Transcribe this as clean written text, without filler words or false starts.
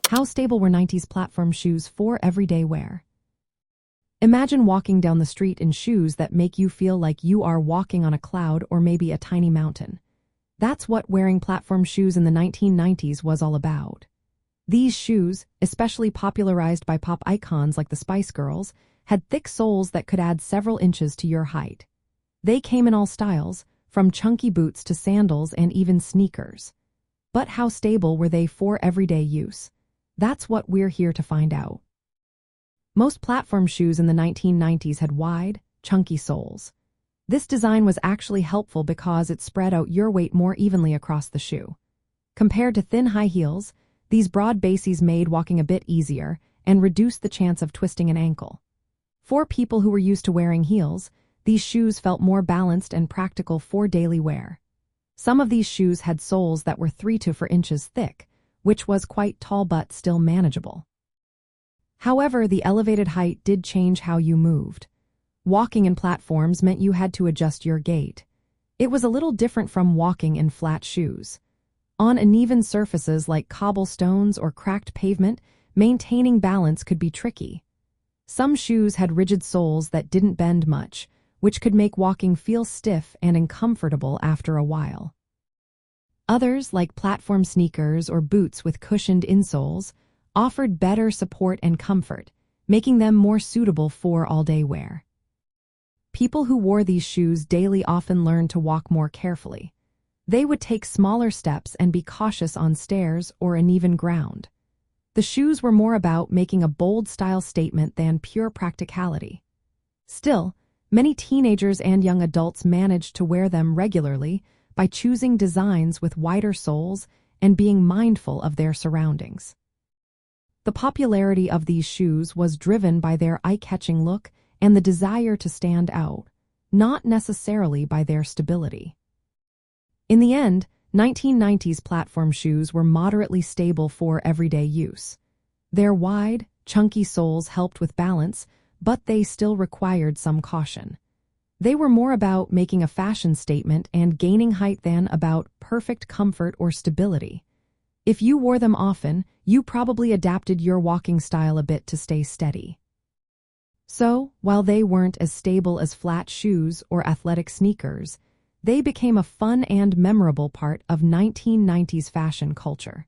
How stable were 90s platform shoes for everyday wear? Imagine walking down the street in shoes that make you feel like you are walking on a cloud or maybe a tiny mountain. That's what wearing platform shoes in the 1990s was all about. These shoes, especially popularized by pop icons like the Spice Girls, had thick soles that could add several inches to your height. They came in all styles, from chunky boots to sandals and even sneakers. But how stable were they for everyday use? That's what we're here to find out. Most platform shoes in the 1990s had wide, chunky soles. This design was actually helpful because it spread out your weight more evenly across the shoe. Compared to thin high heels, these broad bases made walking a bit easier and reduced the chance of twisting an ankle. For people who were used to wearing heels, these shoes felt more balanced and practical for daily wear. Some of these shoes had soles that were 3 to 4 inches thick, which was quite tall but still manageable. However, the elevated height did change how you moved. Walking in platforms meant you had to adjust your gait. It was a little different from walking in flat shoes. On uneven surfaces like cobblestones or cracked pavement, maintaining balance could be tricky. Some shoes had rigid soles that didn't bend much, which could make walking feel stiff and uncomfortable after a while. Others, like platform sneakers or boots with cushioned insoles, offered better support and comfort, making them more suitable for all-day wear. People who wore these shoes daily often learned to walk more carefully. They would take smaller steps and be cautious on stairs or uneven ground. The shoes were more about making a bold style statement than pure practicality. Still, many teenagers and young adults managed to wear them regularly by choosing designs with wider soles and being mindful of their surroundings. The popularity of these shoes was driven by their eye-catching look and the desire to stand out, not necessarily by their stability. In the end, 1990s platform shoes were moderately stable for everyday use. Their wide, chunky soles helped with balance, but they still required some caution. They were more about making a fashion statement and gaining height than about perfect comfort or stability. If you wore them often, you probably adapted your walking style a bit to stay steady. So, while they weren't as stable as flat shoes or athletic sneakers, they became a fun and memorable part of 1990s fashion culture.